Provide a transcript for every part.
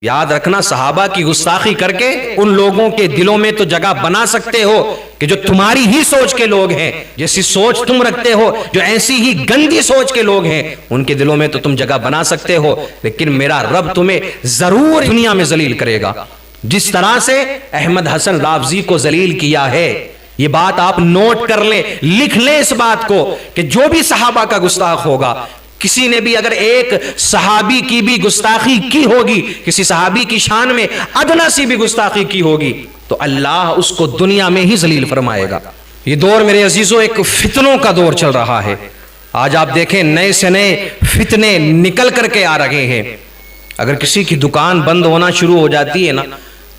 یاد رکھنا صحابہ کی گستاخی کر کے ان لوگوں کے دلوں میں تو جگہ بنا سکتے ہو کہ جو تمہاری ہی سوچ کے لوگ ہیں، جیسی سوچ تم رکھتے ہو، جو ایسی ہی گندی سوچ کے لوگ ہیں ان کے دلوں میں تو تم جگہ بنا سکتے ہو، لیکن میرا رب تمہیں ضرور دنیا میں ذلیل کرے گا، جس طرح سے احمد حسن رافضی کو ذلیل کیا ہے۔ یہ بات آپ نوٹ کر لیں، لکھ لیں اس بات کو کہ جو بھی صحابہ کا گستاخ ہوگا، کسی نے بھی اگر ایک صحابی کی بھی گستاخی کی ہوگی، کسی صحابی کی شان میں ادنا سی بھی گستاخی کی ہوگی، تو اللہ اس کو دنیا میں ہی ذلیل فرمائے گا۔ یہ دور میرے عزیزوں ایک فتنوں کا دور چل رہا ہے۔ آج آپ دیکھیں نئے سے نئے فتنے نکل کر کے آ رہے ہیں۔ اگر کسی کی دکان بند ہونا شروع ہو جاتی ہے نا،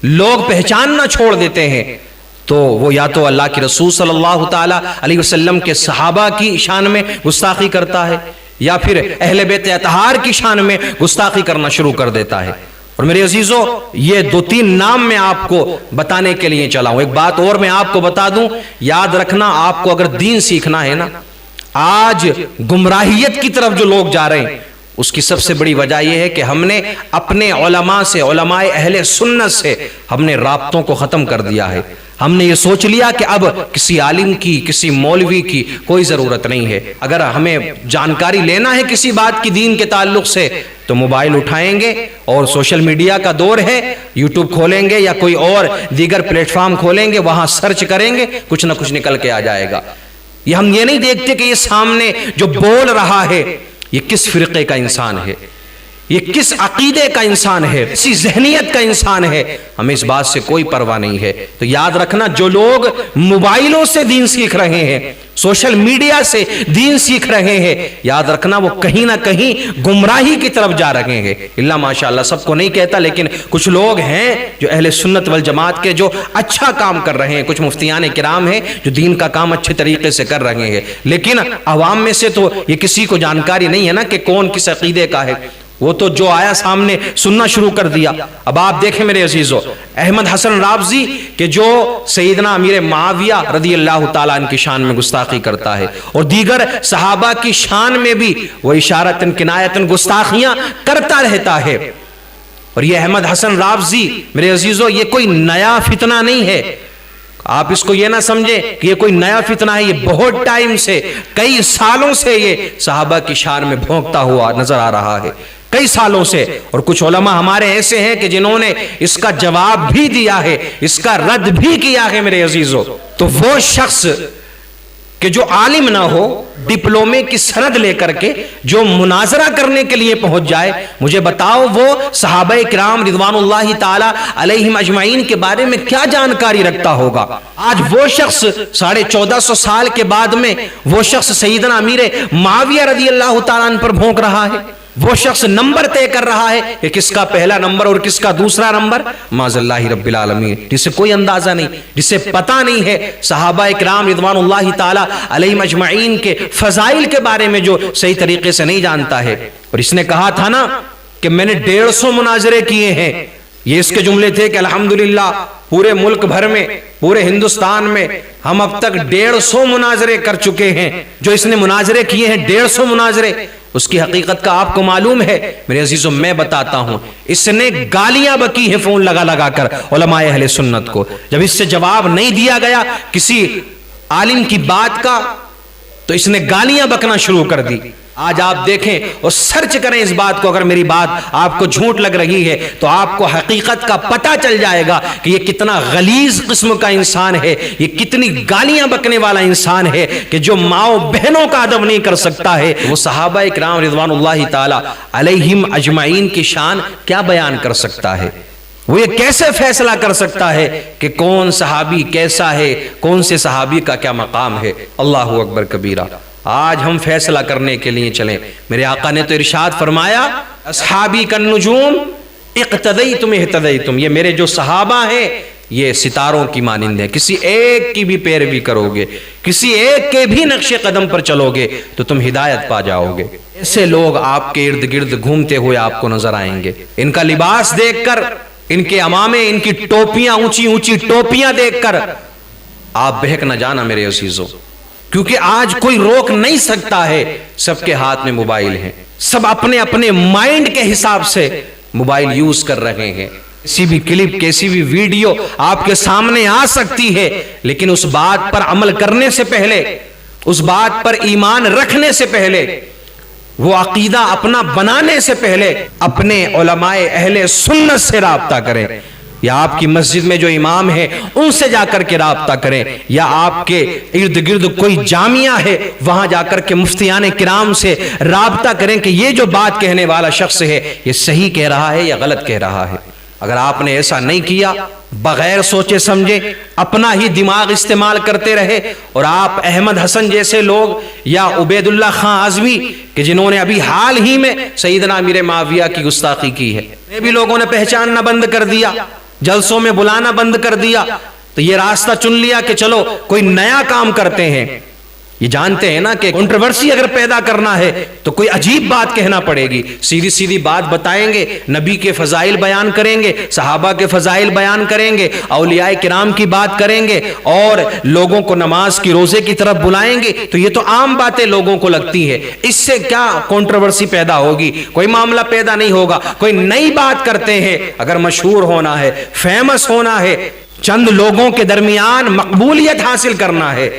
لوگ پہچاننا چھوڑ دیتے ہیں، تو وہ یا تو اللہ کے رسول صلی اللہ تعالی علیہ وسلم کے صحابہ کی شان میں گستاخی کرتا ہے، یا پھر اہل بیت اطہار کی شان میں گستاخی کرنا شروع کر دیتا ہے۔ اور میرے عزیزوں، یہ دو تین نام میں آپ کو بتانے کے لیے چلا ہوں۔ ایک بات اور میں آپ کو بتا دوں، یاد رکھنا، آپ کو اگر دین سیکھنا ہے نا، آج گمراہیت کی طرف جو لوگ جا رہے ہیں، اس کی سب سے بڑی وجہ یہ ہے کہ ہم نے اپنے علماء سے، علماء اہل سنت سے ہم نے رابطوں کو ختم کر دیا ہے۔ ہم نے یہ سوچ لیا کہ اب کسی عالم کی، کسی مولوی کی کوئی ضرورت نہیں ہے۔ اگر ہمیں جانکاری لینا ہے کسی بات کی دین کے تعلق سے، تو موبائل اٹھائیں گے اور سوشل میڈیا کا دور ہے، یوٹیوب کھولیں گے یا کوئی اور دیگر پلیٹ فارم کھولیں گے، وہاں سرچ کریں گے، کچھ نہ کچھ نکل کے آ جائے گا۔ یہ ہم یہ نہیں دیکھتے کہ یہ سامنے جو بول رہا ہے یہ کس فرقے کا انسان ہے، یہ کس عقیدے کا انسان ہے، کسی ذہنیت کا انسان ہے، ہمیں اس بات سے کوئی پرواہ نہیں ہے۔ تو یاد رکھنا، جو لوگ موبائلوں سے دین سیکھ رہے ہیں، سوشل میڈیا سے دین سیکھ رہے ہیں، یاد رکھنا وہ کہیں نہ کہیں گمراہی کی طرف جا رہے ہیں۔ اللہ ماشاءاللہ سب کو نہیں کہتا، لیکن کچھ لوگ ہیں جو اہل سنت والجماعت کے جو اچھا کام کر رہے ہیں، کچھ مفتیان کرام ہیں جو دین کا کام اچھے طریقے سے کر رہے ہیں، لیکن عوام میں سے تو یہ کسی کو جانکاری نہیں ہے نا کہ کون کس عقیدے کا ہے۔ وہ تو جو آیا سامنے سننا شروع کر دیا۔ اب آپ دیکھیں میرے عزیزو، احمد حسن رافضی کہ جو سیدنا امیر معاویہ رضی اللہ تعالیٰ عنہ کی شان میں گستاخی کرتا ہے، اور دیگر صحابہ کی شان میں بھی وہ اشارتاً کنایتاً گستاخیاں کرتا رہتا ہے۔ اور یہ احمد حسن رافضی میرے عزیزو، یہ کوئی نیا فتنہ نہیں ہے۔ آپ اس کو یہ نہ سمجھیں کہ یہ کوئی نیا فتنہ ہے، یہ بہت ٹائم سے، کئی سالوں سے یہ صحابہ کی شان میں بھونکتا ہوا نظر آ رہا ہے، کئی سالوں سے۔ اور کچھ علماء ہمارے ایسے ہیں کہ جنہوں نے اس کا جواب بھی دیا ہے، اس کا رد بھی کیا ہے میرے عزیزو۔ تو وہ شخص کہ جو عالم نہ ہو، ڈپلومے کی سند لے کر کے جو مناظرہ کرنے کے لیے پہنچ جائے، مجھے بتاؤ وہ صحابہ کرام رضوان اللہ تعالی علیہم اجمعین کے بارے میں کیا جانکاری رکھتا ہوگا؟ آج وہ شخص 1450 سال کے بعد میں وہ شخص سیدنا امیر معاویہ رضی اللہ تعالیٰ عنہ پر بھونک رہا ہے، وہ شخص نمبر طے کر رہا ہے کہ کس کا پہلا نمبر اور کس کا دوسرا نمبر، معاذ اللہ رب العالمین، جسے کوئی اندازہ نہیں، جسے پتہ نہیں ہے صحابہ اکرام رضوان اللہ تعالی علیہم اجمعین کے فضائل کے بارے میں، جو صحیح طریقے سے نہیں جانتا ہے۔ اور اس نے کہا تھا نا کہ میں نے 150 مناظرے کیے ہیں، یہ اس کے جملے تھے کہ الحمدللہ پورے ملک بھر میں، پورے ہندوستان میں ہم اب تک 150 مناظرے کر چکے ہیں۔ جو اس نے مناظرے کیے ہیں 150 مناظرے، اس کی حقیقت کا آپ کو معلوم ہے میرے عزیزوں؟ میں بتاتا ہوں، اس نے گالیاں بکی ہیں فون لگا لگا کر علماء اہل سنت کو۔ جب اس سے جواب نہیں دیا گیا کسی عالم کی بات کا، تو اس نے گالیاں بکنا شروع کر دی۔ آج آپ دیکھیں اور سرچ کریں اس بات کو، اگر میری بات آپ کو جھوٹ لگ رہی ہے تو آپ کو حقیقت کا پتہ چل جائے گا کہ یہ کتنا غلیظ قسم کا انسان ہے، یہ کتنی گالیاں بکنے والا انسان ہے کہ جو ماؤں بہنوں کا ادب نہیں کر سکتا ہے، وہ صحابہ اکرام رضوان اللہ تعالی علیہم اجمعین کی شان کیا بیان کر سکتا ہے؟ وہ یہ کیسے فیصلہ کر سکتا ہے کہ کون صحابی کیسا ہے، کون سے صحابی کا کیا مقام ہے؟ اللہ اکبر کبیرہ۔ آج ہم فیصلہ کرنے کے لیے چلیں۔ میرے آقا نے تو ارشاد فرمایا، اصحابی کالنجوم اقتدیتم اہتدیتم، یہ میرے جو صحابہ ہیں یہ ستاروں کی مانند ہیں، کسی ایک کی بھی پیروی کرو گے، کسی ایک کے بھی نقش قدم پر چلو گے تو تم ہدایت پا جاؤ گے۔ ایسے لوگ آپ کے ارد گرد گھومتے ہوئے آپ کو نظر آئیں گے۔ ان کا لباس دیکھ کر، ان کے امامے، ان کی ٹوپیاں، اونچی اونچی ٹوپیاں دیکھ کر آپ بہک نہ جانا میرے عزیزو، کیونکہ آج کوئی روک نہیں سکتا ہے، سب کے ہاتھ میں موبائل ہیں، سب اپنے اپنے مائنڈ کے حساب سے موبائل یوز کر رہے ہیں، کسی بھی کلپ، کسی بھی ویڈیو آپ کے سامنے آ سکتی ہے، لیکن اس بات پر عمل کرنے سے پہلے، اس بات پر ایمان رکھنے سے پہلے، وہ عقیدہ اپنا بنانے سے پہلے اپنے علماء اہل سنت سے رابطہ کریں، یا آپ کی مسجد میں جو امام ہے ان سے جا کر کے رابطہ کریں، یا آپ کے ارد گرد کوئی جامعہ ہے وہاں جا کر کے مفتیان کرام سے رابطہ کریں کہ یہ جو بات کہنے والا شخص ہے یہ صحیح کہہ رہا ہے یا غلط کہہ رہا ہے۔ اگر آپ نے ایسا نہیں کیا، بغیر سوچے سمجھے اپنا ہی دماغ استعمال کرتے رہے، اور آپ احمد حسن جیسے لوگ یا عبید اللہ خان عزوی کہ جنہوں نے ابھی حال ہی میں سیدنا امیر معاویہ کی گستاخی کی ہے، یہ بھی لوگوں نے پہچاننا بند کر دیا، جلسوں میں بلانا بند کر دیا، تو یہ راستہ چن لیا کہ چلو کوئی نیا کام کرتے ہیں۔ یہ جانتے ہیں نا کہ کنٹروورسی اگر پیدا کرنا ہے تو کوئی عجیب بات کہنا پڑے گی، سیدھی سیدھی بات بتائیں گے، نبی کے فضائل بیان کریں گے، صحابہ کے فضائل بیان کریں گے، اولیاء کرام کی بات کریں گے، اور لوگوں کو نماز کی روزے کی طرف بلائیں گے، تو یہ تو عام باتیں لوگوں کو لگتی ہے، اس سے کیا کنٹروورسی پیدا ہوگی؟ کوئی معاملہ پیدا نہیں ہوگا۔ کوئی نئی بات کرتے ہیں، اگر مشہور ہونا ہے، فیمس ہونا ہے، چند لوگوں کے درمیان مقبولیت حاصل کرنا ہے،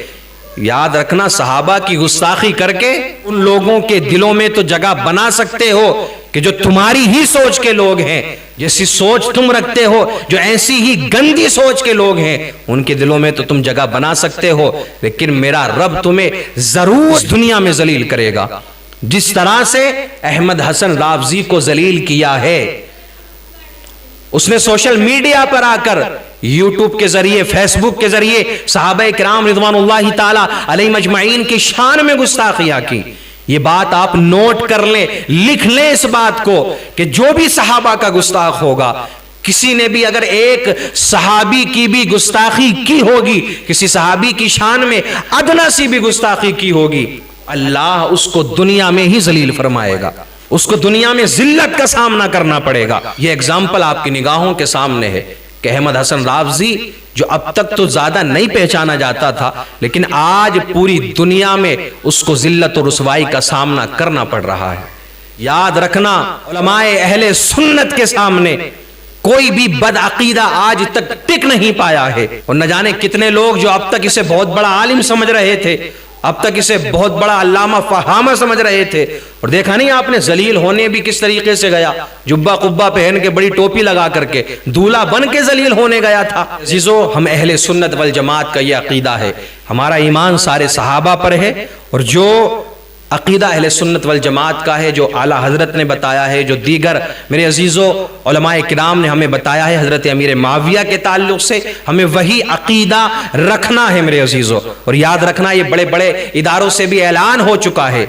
یاد رکھنا صحابہ کی گستاخی کر کے ان لوگوں کے دلوں میں تو جگہ بنا سکتے ہو کہ جو تمہاری ہی سوچ کے لوگ ہیں، جیسی سوچ تم رکھتے ہو، جو ایسی ہی گندی سوچ کے لوگ ہیں، ان کے دلوں میں تو تم جگہ بنا سکتے ہو، لیکن میرا رب تمہیں ضرور دنیا میں ذلیل کرے گا، جس طرح سے احمد حسن رافضی کو ذلیل کیا ہے۔ اس نے سوشل میڈیا پر آ کر یوٹیوب کے ذریعے، فیس بک کے ذریعے صحابہ کرام رضوان اللہ تعالی علیہم اجمعین کی شان میں گستاخیاں کی۔ یہ بات آپ نوٹ کر لیں، لکھ لیں اس بات کو کہ جو بھی صحابہ کا گستاخ ہوگا، کسی نے بھی اگر ایک صحابی کی بھی گستاخی کی ہوگی، کسی صحابی کی شان میں ادنا سی بھی گستاخی کی ہوگی، اللہ اس کو دنیا میں ہی ذلیل فرمائے گا، اس کو دنیا میں ذلت کا سامنا کرنا پڑے گا۔ یہ اگزامپل آپ کی نگاہوں کے سامنے ہے کہ احمد حسن رافضی جو اب تک تو زیادہ نہیں پہچانا جاتا تھا، لیکن آج پوری دنیا میں اس کو ذلت اور رسوائی کا سامنا کرنا پڑ رہا ہے۔ یاد رکھنا، علماء اہل سنت کے سامنے کوئی بھی بدعقیدہ آج تک ٹک نہیں پایا ہے، اور نہ جانے کتنے لوگ جو اب تک اسے بہت بڑا عالم سمجھ رہے تھے، اب تک اسے بہت بڑا علامہ فہامہ سمجھ رہے تھے، اور دیکھا نہیں آپ نے ذلیل ہونے بھی کس طریقے سے گیا، جبہ قبہ پہن کے بڑی ٹوپی لگا کر کے دولہا بن کے ذلیل ہونے گیا تھا۔ عزیزو، ہم اہل سنت والجماعت کا یہ عقیدہ ہے، ہمارا ایمان سارے صحابہ پر ہے، اور جو عقیدہ اہل سنت والجماعت کا ہے، جو اعلیٰ حضرت نے بتایا ہے، جو دیگر میرے عزیزو علماء کرام نے ہمیں بتایا ہے حضرت امیر معاویہ کے تعلق سے، ہمیں وہی عقیدہ رکھنا ہے میرے عزیزو۔ اور یاد رکھنا، یہ بڑے بڑے اداروں سے بھی اعلان ہو چکا ہے۔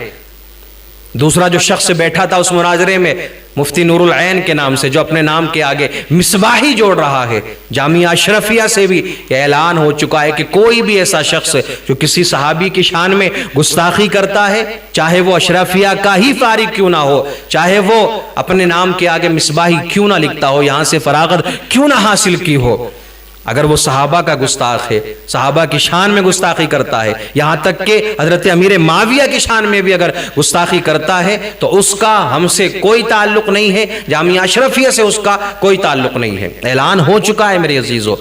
دوسرا جو شخص بیٹھا تھا اس مناظرے میں، مفتی نور العین کے نام سے، جو اپنے نام کے آگے مصباحی جوڑ رہا ہے، جامعہ اشرفیہ سے بھی یہ اعلان ہو چکا ہے کہ کوئی بھی ایسا شخص جو کسی صحابی کی شان میں گستاخی کرتا ہے، چاہے وہ اشرفیہ کا ہی فارغ کیوں نہ ہو، چاہے وہ اپنے نام کے آگے مصباحی کیوں نہ لکھتا ہو، یہاں سے فراغت کیوں نہ حاصل کی ہو، اگر وہ صحابہ کا گستاخ ہے، صحابہ کی شان میں گستاخی کرتا ہے، یہاں تک کہ حضرت امیر معاویہ کی شان میں بھی اگر گستاخی کرتا ہے، تو اس کا ہم سے کوئی تعلق نہیں ہے، جامعہ اشرفیہ سے اس کا کوئی تعلق نہیں ہے، اعلان ہو چکا ہے میرے عزیزو۔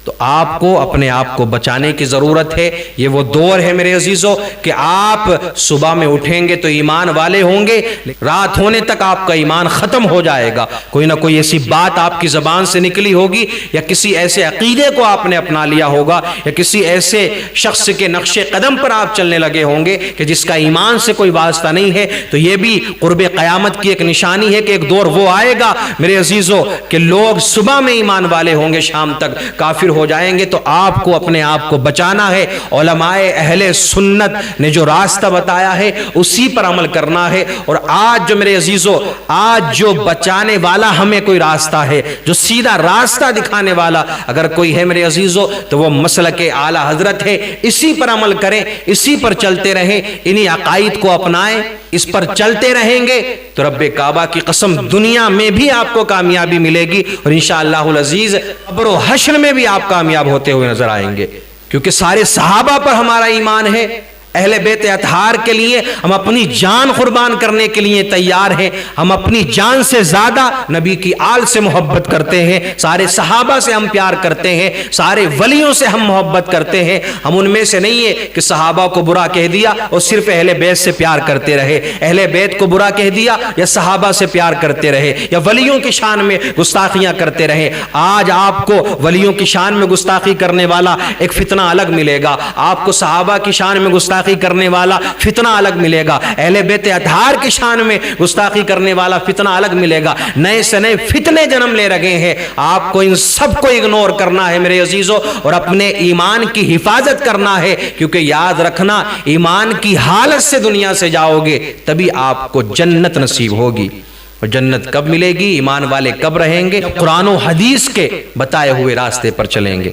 تو آپ کو اپنے آپ کو بچانے کی ضرورت ہے۔ یہ وہ دور ہے میرے عزیزو کہ آپ صبح میں اٹھیں گے تو ایمان والے ہوں گے، رات ہونے تک آپ کا ایمان ختم ہو جائے گا، کوئی نہ کوئی ایسی بات آپ کی زبان سے نکلی ہوگی، یا کسی ایسے عقیدے کو آپ نے اپنا لیا ہوگا، یا کسی ایسے شخص کے نقش قدم پر آپ چلنے لگے ہوں گے کہ جس کا ایمان سے کوئی واسطہ نہیں ہے۔ تو یہ بھی قرب قیامت کی ایک نشانی ہے کہ ایک دور وہ آئے گا میرے عزیزو کہ لوگ صبح میں ایمان والے ہوں گے، شام تک کافر ہو جائیں گے۔ تو آپ کو اپنے آپ کو بچانا ہے، علماء اہل سنت نے جو راستہ بتایا ہے اسی پر عمل کرنا ہے۔ اور آج جو میرے عزیزو، آج جو بچانے والا ہمیں کوئی راستہ ہے، جو سیدھا راستہ دکھانے والا اگر کوئی ہے میرے عزیزو، تو وہ مسلک اعلیٰ حضرت ہے۔ اسی پر عمل کریں، اسی پر چلتے رہیں، انہی عقائد کو اپنائیں، اس پر چلتے رہیں گے تو رب کعبہ کی قسم دنیا میں بھی آپ کو کامیابی ملے گی، اور انشاءاللہ العزیز قبر و حشر میں بھی آپ کامیاب ہوتے ہوئے نظر آئیں گے، کیونکہ سارے صحابہ پر ہمارا ایمان ہے، اہل بیت اطہار کے لیے ہم اپنی جان قربان کرنے کے لیے تیار ہیں. ہم اپنی جان سے زیادہ نبی کی آل سے محبت کرتے ہیں, سارے صحابہ سے ہم پیار کرتے ہیں, سارے ولیوں سے ہم محبت کرتے ہیں. ہم ان میں سے نہیں ہے کہ صحابہ کو برا کہہ دیا اور صرف اہل بیت سے پیار کرتے رہے, اہل بیت کو برا کہہ دیا یا صحابہ سے پیار کرتے رہے یا ولیوں کی شان میں گستاخیاں کرتے رہے. آج آپ کو ولیوں کی شان میں گستاخی کرنے والا ایک فتنہ الگ ملے گا, آپ کو صحابہ کی شان میں گستاخی کرنے والا فتنہ الگ ملے گا, اہل بیت اطہار کی شان میں گستاخی کرنے والا فتنہ الگ ملے گا. نئے سے نئے فتنے جنم لے رہے ہیں. آپ کو ان سب کو اگنور کرنا ہے میرے عزیزو, اور اپنے ایمان کی حفاظت کرنا ہے, کیونکہ یاد رکھنا ایمان کی حالت سے دنیا سے جاؤ گے تبھی آپ کو جنت نصیب ہوگی. اور جنت کب ملے گی, ایمان والے کب رہیں گے, قرآن و حدیث کے بتائے ہوئے راستے پر چلیں گے.